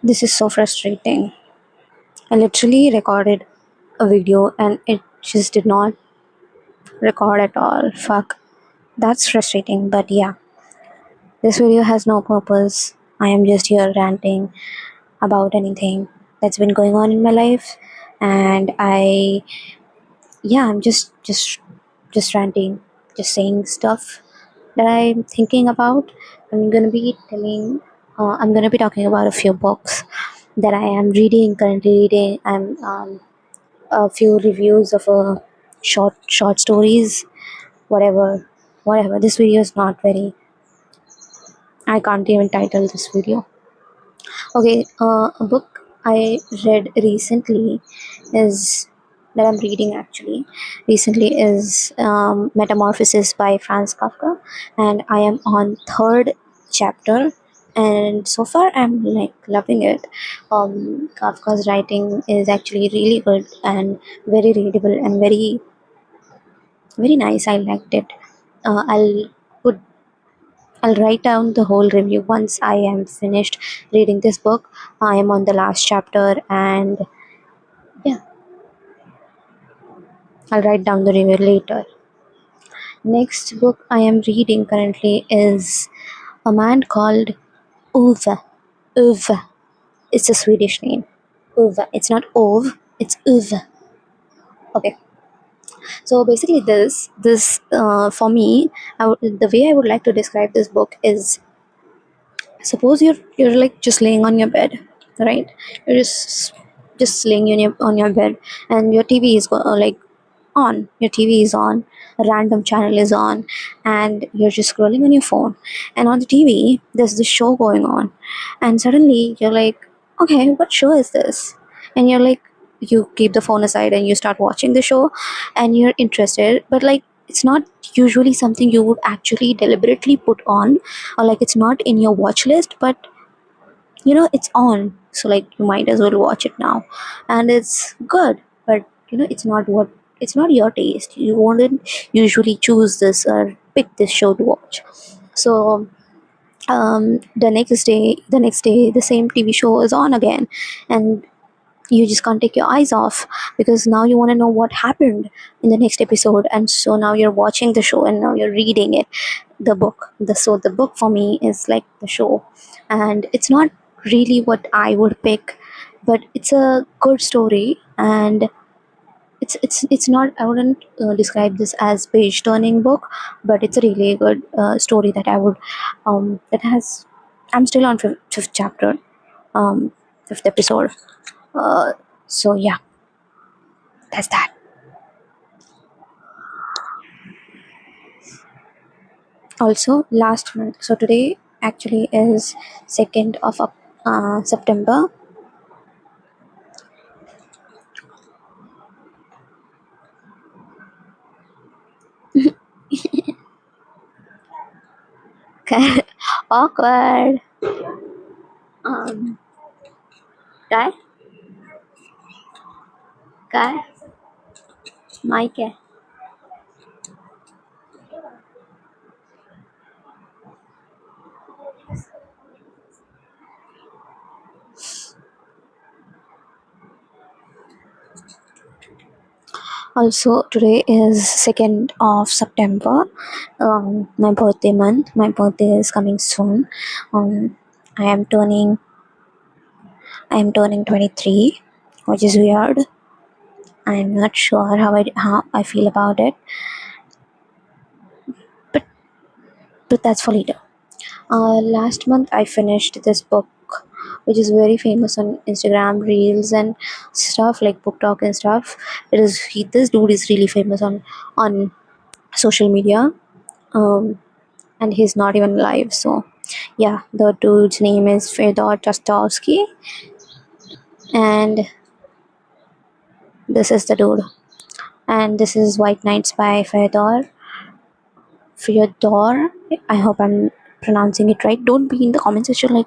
This is so frustrating. I literally recorded a video and it just did not record at all. Fuck. That's frustrating, but yeah, this video has no purpose. I am just here ranting about anything that's been going on in my life, and yeah, I'm just ranting, just saying stuff that I'm thinking about. I'm gonna be telling, I'm gonna be talking about a few books that I am reading currently reading. I'm a few reviews of short stories, whatever. This video is not very. I can't even title this video. Okay, a book I read recently is that I'm reading actually recently is Metamorphosis by Franz Kafka, and I am on third chapter, and so far I'm like loving it. Kafka's writing is actually really good and very readable and very nice. I liked it. Put I'll write down the whole review once I am finished reading this book. I am on the last chapter, and yeah, I'll write down the review later. Next book I am reading currently is a man called Uwe. Uwe. It's a Swedish name. Uwe. It's not Ove, it's Uwe. Okay. So basically this for me, the way I would like to describe this book is, suppose you're like just laying on your bed, right? You're just laying on your bed, and your TV is like on. Your TV is on, a random channel is on, and you're just scrolling on your phone, and on the TV there's this show going on, and suddenly you're like, okay, what show is this? And you're like, you keep the phone aside and you start watching the show, and you're interested, but like it's not usually something you would actually deliberately put on, or like it's not in your watch list, but it's on, so like you might as well watch it now, and it's good, but it's not your taste. You wouldn't usually choose this or pick this show to watch. So the next day the same TV show is on again, and you just can't take your eyes off, because now you want to know what happened in the next episode, and so now you're watching the show and now you're reading it, the book for me is like the show, and it's not really what I would pick, but it's a good story, and it's not, I wouldn't describe this as page turning book, but it's a really good story that I would that has I'm still on fifth chapter, fifth episode. uh, so yeah, that's that. Also, last month, so today actually is 2nd of September. Awkward. um काय काय mic है. Also, today is 2nd of September, my birthday month. My birthday is coming soon. um i am turning I am turning 23, which is weird. I'm not sure how I feel about it, but that's for later. Last month I finished this book, which is very famous on Instagram Reels and stuff, like Book Talk and stuff. This dude is really famous on social media, um, and he's not even alive. So yeah, the dude's name is Fyodor Dostoevsky, and this is the dude. And this is White Nights by Fyodor. I hope I'm pronouncing it right. Don't be in the comment section like,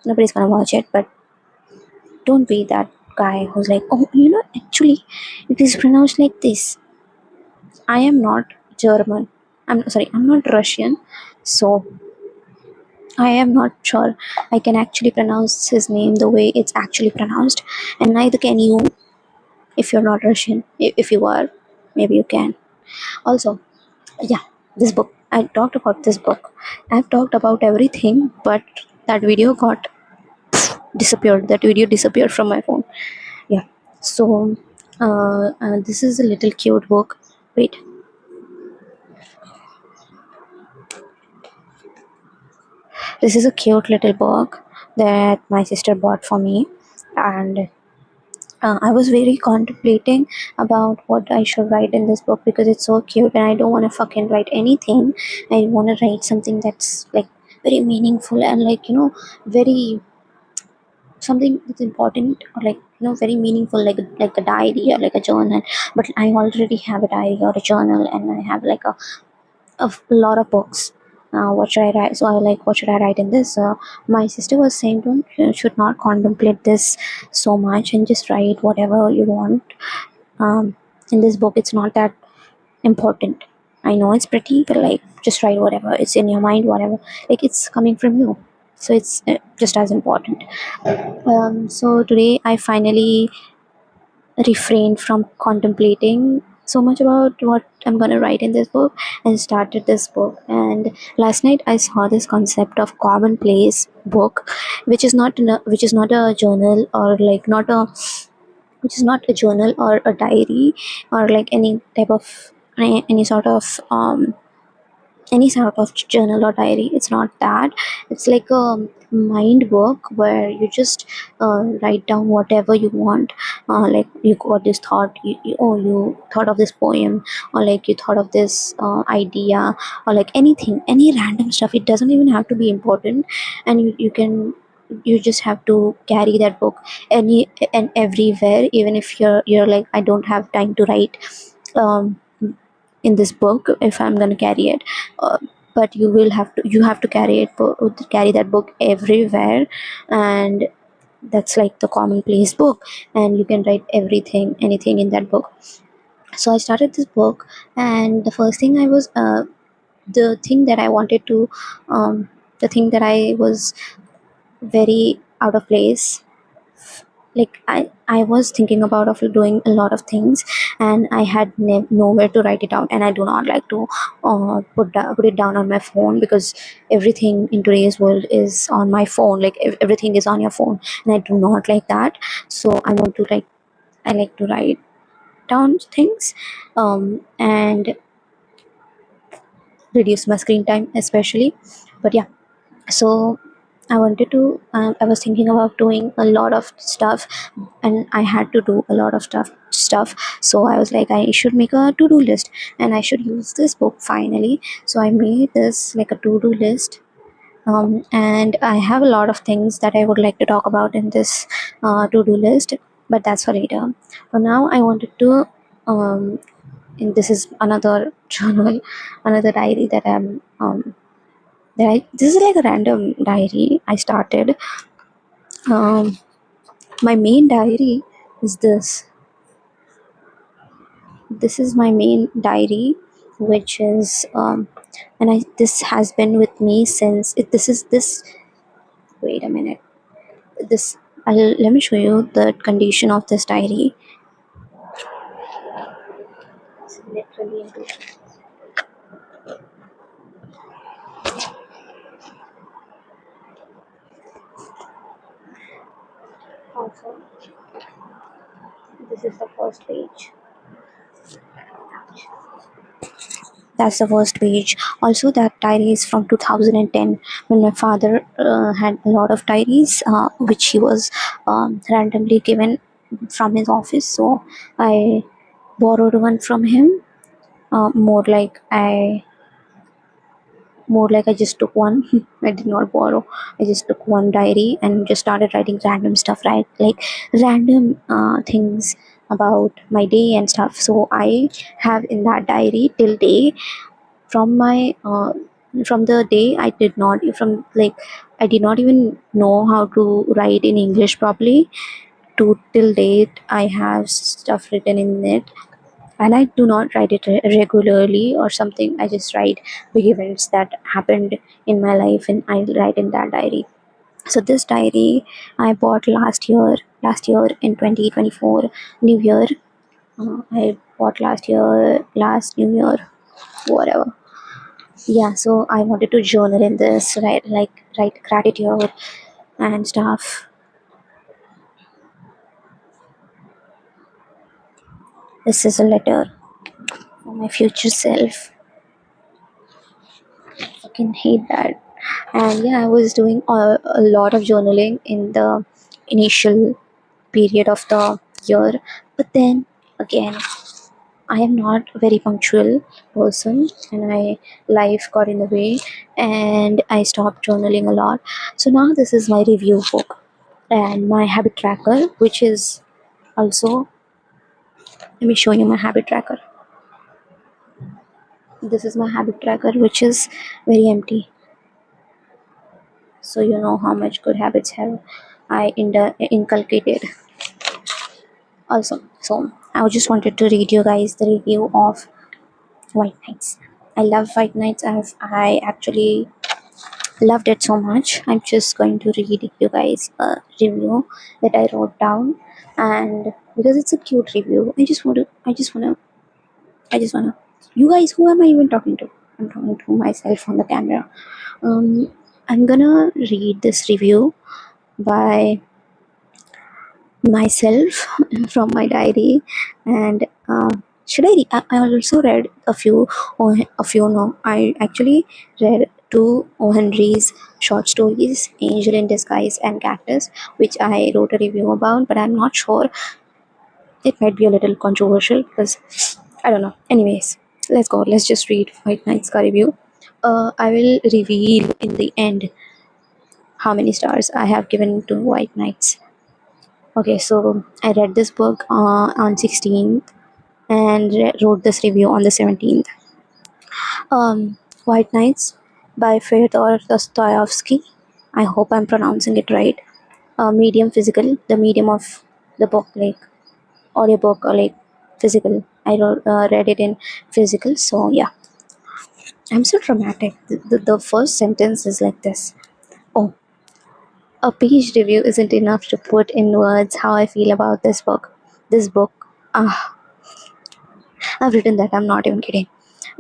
nobody's gonna watch it, but don't be that guy who's like, oh, actually, it is pronounced like this. I am not German. I'm sorry, I'm not Russian. So I am not sure I can actually pronounce his name the way it's actually pronounced, and neither can you if you're not Russian. If you are, maybe you can. Also, yeah, this book. I talked about this book. I've talked about everything, but that video got disappeared. That video disappeared from my phone. Yeah. So, this is a little cute book. Wait, this is a cute little book that my sister bought for me, and I was very contemplating about what I should write in this book because it's so cute and I don't want to fucking write anything. I want to write something that's like very meaningful and like, very something that's important or like, very meaningful like a diary or like a journal. But I already have a diary or a journal and I have like a lot of books. What should I write? So I like, what should I write in this? My sister was saying, don't you should not contemplate this so much and just write whatever you want. Um, in this book, it's not that important. I know it's pretty, but like, just write whatever it's in your mind, whatever. Like it's coming from you, so it's just as important. So today I finally refrained from contemplating so much about what I'm going to write in this book and started this book. And last night I saw this concept of commonplace book, which is not a journal or like not a which is not a journal or a diary or like any type of any sort of journal or diary. It's not that. It's like a mind book where you just write down whatever you want. Like you got this thought, you thought of this poem, or like you thought of this idea, or like anything, any random stuff. It doesn't even have to be important, and you just have to carry that book any and everywhere, even if you're like, I don't have time to write um, in this book if I'm going to carry it. uh, but you have to carry that book everywhere. And that's like the commonplace book, and you can write everything, anything in that book. So I started this book, and the first thing I was the thing that I wanted to the thing that I was very out of place. Like I was thinking about of doing a lot of things, and I had nowhere to write it down. And I do not like to put it down on my phone, because everything in today's world is on my phone. Like everything is on your phone, and I do not like that. So I like to write down things, and reduce my screen time especially. But yeah, so I was thinking about doing a lot of stuff, and I had to do a lot of stuff. So I was like, I should make a to-do list, and I should use this book finally. So I made this like a to-do list. And I have a lot of things that I would like to talk about in this to-do list, but that's for later. For now, I wanted to and this is another journal, another diary that this is like a random diary I started. Um, my main diary is this. This is my main diary, which is and I this has been with me since this is this. Wait a minute. This let me show you the condition of this diary. It's literally into also. This is the first page. That's the first page. Also, that diary is from 2010, when my father had a lot of diaries, which he was randomly given from his office. So I borrowed one from him. More like I just took one. I did not borrow. I just took one diary and just started writing random stuff, right? Like random things about my day and stuff. So I have in that diary till day, from my from the day I did not even know how to write in English properly, to till date I have stuff written in it. and I do not write it regularly or something. I just write big events that happened in my life, and I write in that diary. So this diary I bought last year in 2024 New Year. I bought last New Year, whatever. Yeah, so I wanted to journal in this, write gratitude and stuff. This is a letter for my future self. Fucking hate that. And yeah, I was doing a lot of journaling in the initial period of the year, but then again, I am not a very punctual person, and my life got in the way, and I stopped journaling a lot. So now this is my review book and my habit tracker, which is also, let me show you my habit tracker. This is my habit tracker, which is very empty, so you know how much good habits have I inculcated. Also, so I just wanted to read you guys the review of White Nights. I love White Nights. I actually loved it so much. I'm just going to read you guys a review that I wrote down, and because it's a cute review, I just wanna. You guys, who am I even talking to? I'm talking to myself on the camera. Um, I'm gonna read this review by myself from my diary, and should I? I also read a few. A few. No, I actually read two O. Henry's short stories, "Angel in Disguise" and "Cactus," which I wrote a review about. But I'm not sure. It might be a little controversial because I don't know. Anyways, let's go. Let's just read White Knight's review. I will reveal in the end how many stars I have given to White Knights. Okay, so I read this book on 16th and wrote this review on the 17th. White Knights by Fyodor Dostoevsky. I hope I'm pronouncing it right. Medium physical, the medium of the book, like audiobook or like physical. Read it in physical, so yeah. I'm so dramatic. The first sentence is like this. Oh, a page review isn't enough to put in words how I feel about this book. This book. Ah, I've written that, I'm not even kidding.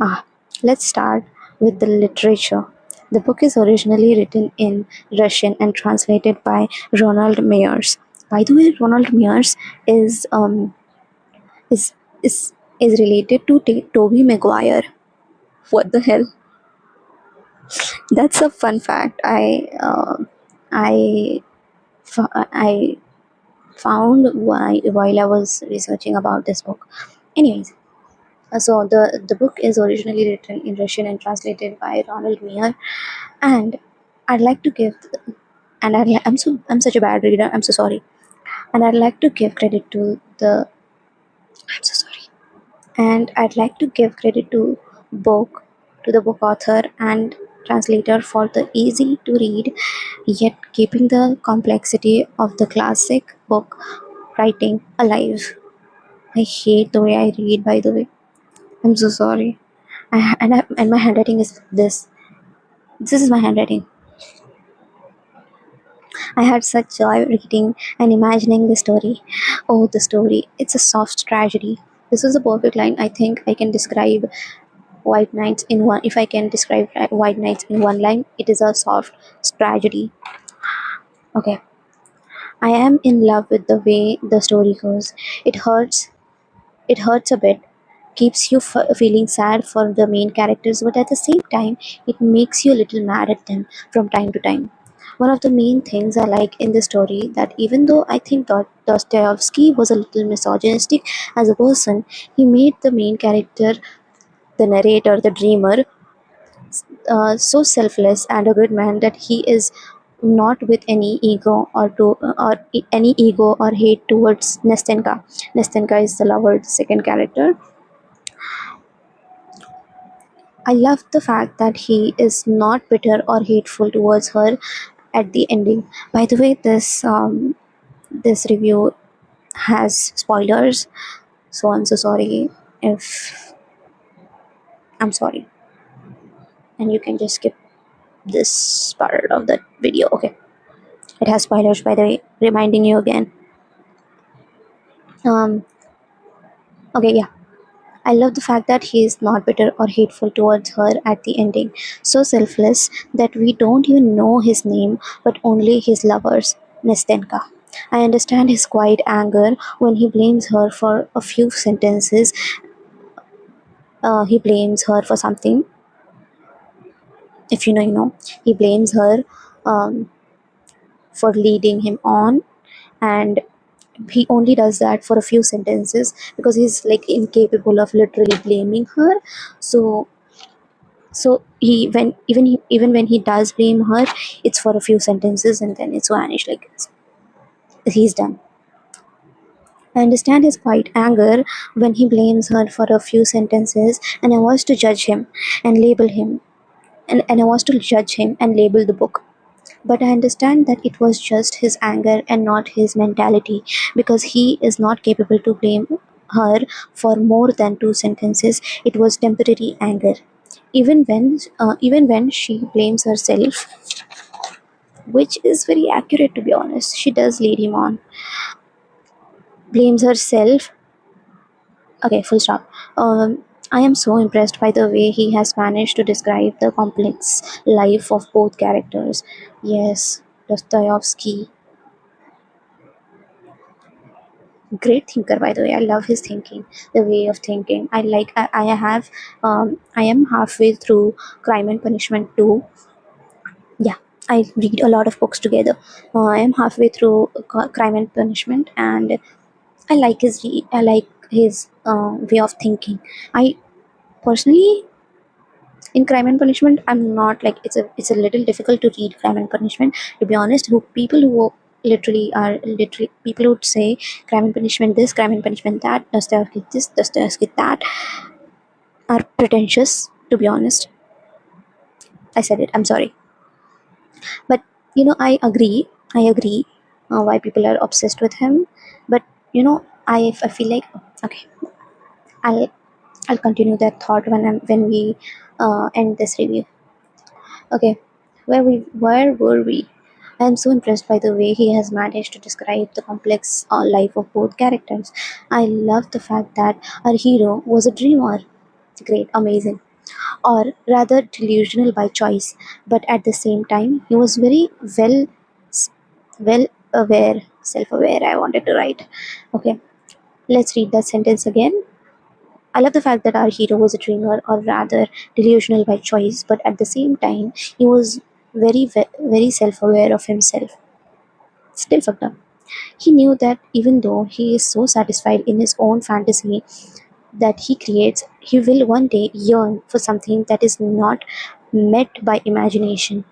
Ah, let's start with the literature. The book is originally written in Russian and translated by Ronald Mayers. By the way, Ronald Mayers is is is is related to Toby Maguire. What the hell? That's a fun fact. I I found while I was researching about this book. Anyways, so the book is originally written in Russian and translated by Ronald Meyer, and I'd like to give and I'm such a bad reader. I'm so sorry, and I'd like to give credit to the I'm so sorry, and I'd like to give credit book to the book author and translator for the easy to read yet keeping the complexity of the classic book writing alive. I hate the way I read, by the way. I'm so sorry. And my handwriting is this. This is my handwriting. I had such joy reading and imagining the story. Oh, the story. It's a soft tragedy. This is a perfect line. I think I can describe White Nights in one. If I can describe White Nights in one line, it is a soft tragedy. Okay. I am in love with the way the story goes. It hurts. It hurts a bit, keeps you feeling sad for the main characters, but at the same time, it makes you a little mad at them from time to time. One of the main things I like in the story that even though I think Dostoevsky was a little misogynistic as a person, he made the main character, the narrator, the dreamer, so selfless and a good man that he is not with any ego any ego or hate towards Nestenka. Nestenka is the lover, the second character. I love the fact that he is not bitter or hateful towards her at the ending. By the way, this review has spoilers, so I'm so sorry. If I'm sorry, and you can just skip this part of the video. Okay, it has spoilers by the way, reminding you again. Um, okay, yeah. I love the fact that he is not bitter or hateful towards her at the ending. So selfless that we don't even know his name, but only his lovers, Nestenka. I understand his quiet anger when he blames her for a few sentences. He blames her for something. If you know, you know. He blames her um, for leading him on, and he only does that for a few sentences because he's like incapable of literally blaming her. So so he when even when he does blame her, it's for a few sentences and then it's vanished, like he's done. I understand his quiet anger when he blames her for a few sentences, and I was to judge him and label him, and I was to judge him and label the book. But I understand that it was just his anger and not his mentality, because he is not capable to blame her for more than two sentences. It was temporary anger. Even when she blames herself, which is very accurate to be honest, she does lead him on. Blames herself. Okay, full stop. I am so impressed by the way he has managed to describe the complex life of both characters. Yes, Dostoevsky, great thinker by the way. I love his thinking, the way of thinking. I am halfway through Crime and Punishment 2. Yeah, I read a lot of books together. I am halfway through Crime and Punishment, and I like his way of thinking. I personally, in Crime and Punishment, I'm not like, it's a little difficult to read Crime and Punishment, to be honest. Who people who literally people who would say Crime and Punishment this, Crime and Punishment that, Dostoevsky this, Dostoevsky that, are pretentious, to be honest. I said it, I'm sorry. But I agree why people are obsessed with him. But I feel like, okay, i'll I'll continue that thought when we end this review. Okay, where were we? I'm so impressed by the way he has managed to describe the complex life of both characters. I love the fact that our hero was a dreamer. Great, amazing, or rather delusional by choice, but at the same time he was very well aware, self-aware. I wanted to write. Okay, let's read that sentence again. I love the fact that our hero was a dreamer, or rather delusional by choice, but at the same time he was very self-aware of himself. Still fucked up. He knew that even though he is so satisfied in his own fantasy that he creates, he will one day yearn for something that is not met by imagination.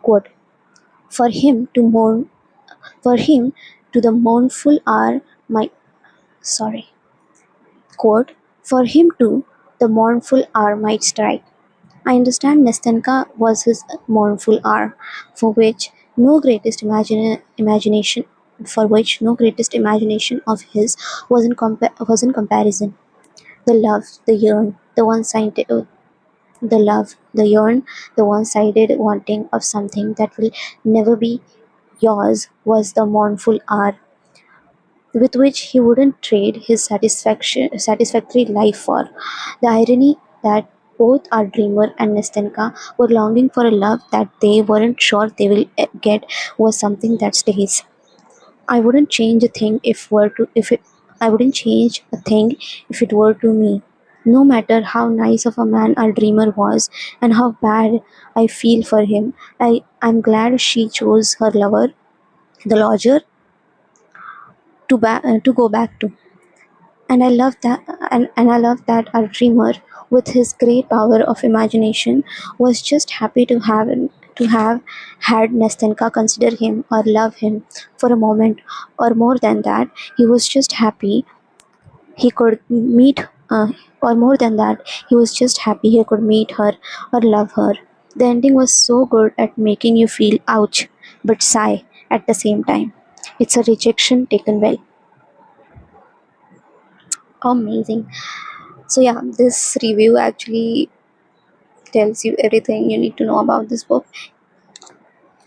Quote, for him to mourn, for him to the mournful hour might, sorry, quote, for him too the mournful hour might strike. I understand Nestenka was his mournful hour, for which no greatest imagination for which no greatest imagination of his was in comparison. The love, the yearn, the love, the yearn, the one-sided wanting of something that will never be yours was the mournful hour with which he wouldn't trade his satisfactory life for. The irony that both our dreamer and Nestenka were longing for a love that they weren't sure they will get was something that stays. I wouldn't change a thing if it I wouldn't change a thing if it were to me. No matter how nice of a man our dreamer was and how bad I feel for him, I'm glad she chose her lover, the lodger, to go back to. And I love that, and I love that our dreamer, with his great power of imagination, was just happy to have had Nestenka consider him or love him for a moment, or more than that, he was just happy he could meet, or more than that, he was just happy he could meet her or love her. The ending was so good at making you feel ouch, but sigh at the same time. It's a rejection taken well. Amazing. So yeah, this review actually tells you everything you need to know about this book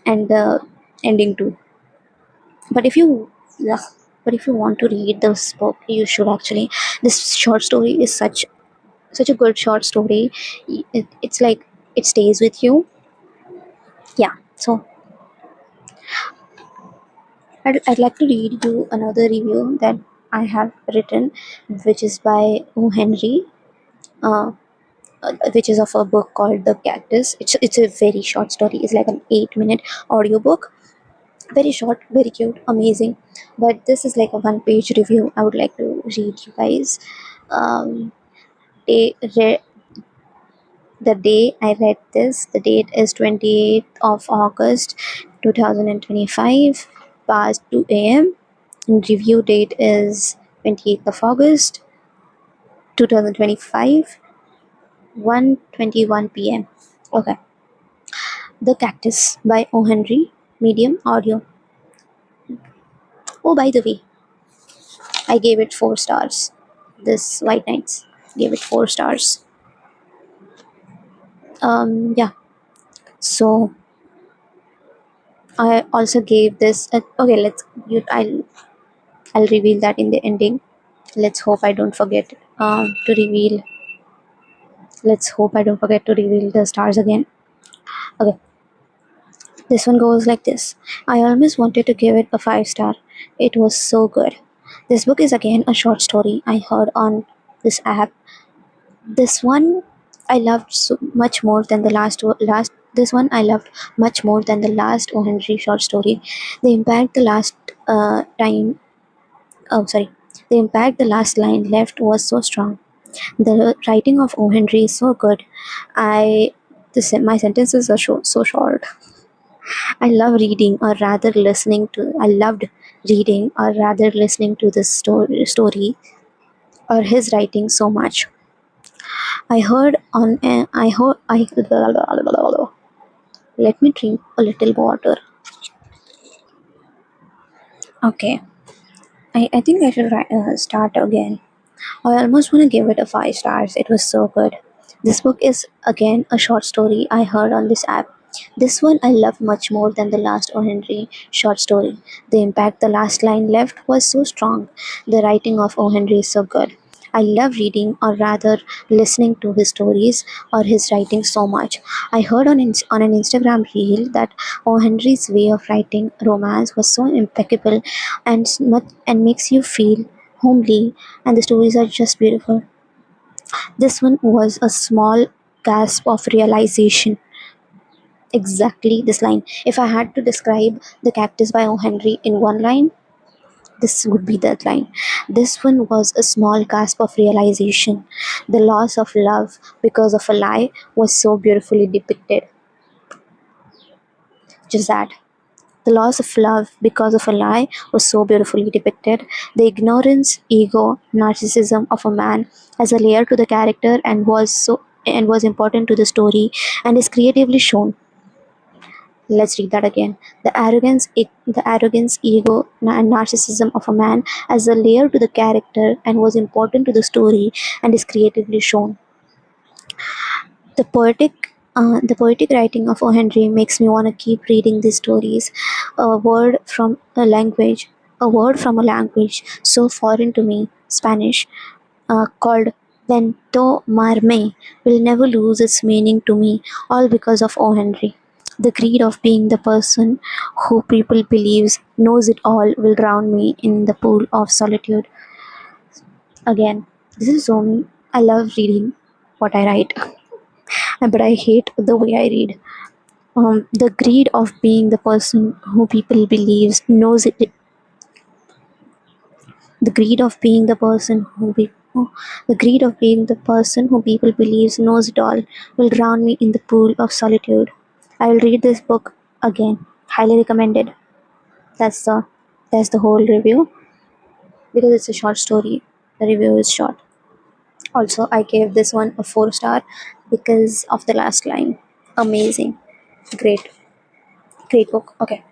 and the ending too. But if you yeah, but if you want to read this book, you should actually. This short story is such a good short story. It's like it stays with you. Yeah. So I'd like to read you another review that I have written, which is by O. Henry, uh, which is of a book called The Cactus. It's a very short story. It's like an 8-minute audiobook. Very short, very cute, amazing. But this is like a one-page review. I would like to read you guys. Um, they re- the day I read this, the date is 28th of August 2025, past 2 a.m. And review date is 28th of August 2025, 1:21 p.m. Okay. The Cactus by O. Henry, medium audio. Oh, by the way, I gave it 4 stars. This White Nights gave it 4 stars. Yeah. So I also gave this. Okay, I'll reveal that in the ending. Let's hope I don't forget to reveal. Let's hope I don't forget to reveal the stars again. Okay, this one goes like this. I almost wanted to give it a 5 star. It was so good. This book is again a short story I heard on this app. This one I loved so much more than the last. This one I loved much more than the last O. Henry short story. The impact the last time. Oh, sorry. The impact the last line left was so strong. The writing of O. Henry is so good. I my sentences are so short. I love reading or rather listening to. I loved reading or rather listening to this story or his writing so much. I heard on. I heard. I. Let me drink a little water. Okay. I think I should start again. I almost want to give it a 5 stars. It was so good. This book is again a short story I heard on this app. This one I love much more than the last O. Henry short story. The impact the last line left was so strong. The writing of O. Henry is so good. I love reading or rather listening to his stories or his writing so much. I heard on an Instagram reel that O. Henry's way of writing romance was so impeccable and makes you feel homely and the stories are just beautiful. This one was a small gasp of realization. Exactly this line. If I had to describe The Cactus by O. Henry in one line, this would be that line. This one was a small gasp of realization. The loss of love because of a lie was so beautifully depicted. Just that. The loss of love because of a lie was so beautifully depicted. The ignorance, ego, narcissism of a man as a layer to the character and was important to the story and is creatively shown. Let's read that again. The arrogance, ego, and narcissism of a man as a layer to the character and was important to the story and is creatively shown. The poetic writing of O. Henry makes me want to keep reading these stories. A word from a language so foreign to me, Spanish, called Vento Marme, will never lose its meaning to me, all because of O. Henry. The greed of being the person who people believes knows it all will drown me in the pool of solitude. Again, this is so me. I love reading what I write, but I hate the way I read. The greed of being the person who people believes knows it. The greed of being the person who be, oh, the greed of being the person who people believes knows it all will drown me in the pool of solitude. I will read this book again. Highly recommended. That's the that's the whole review because it's a short story. The review is short. Also, I gave this one a 4 star because of the last line. Amazing, great, great book. Okay.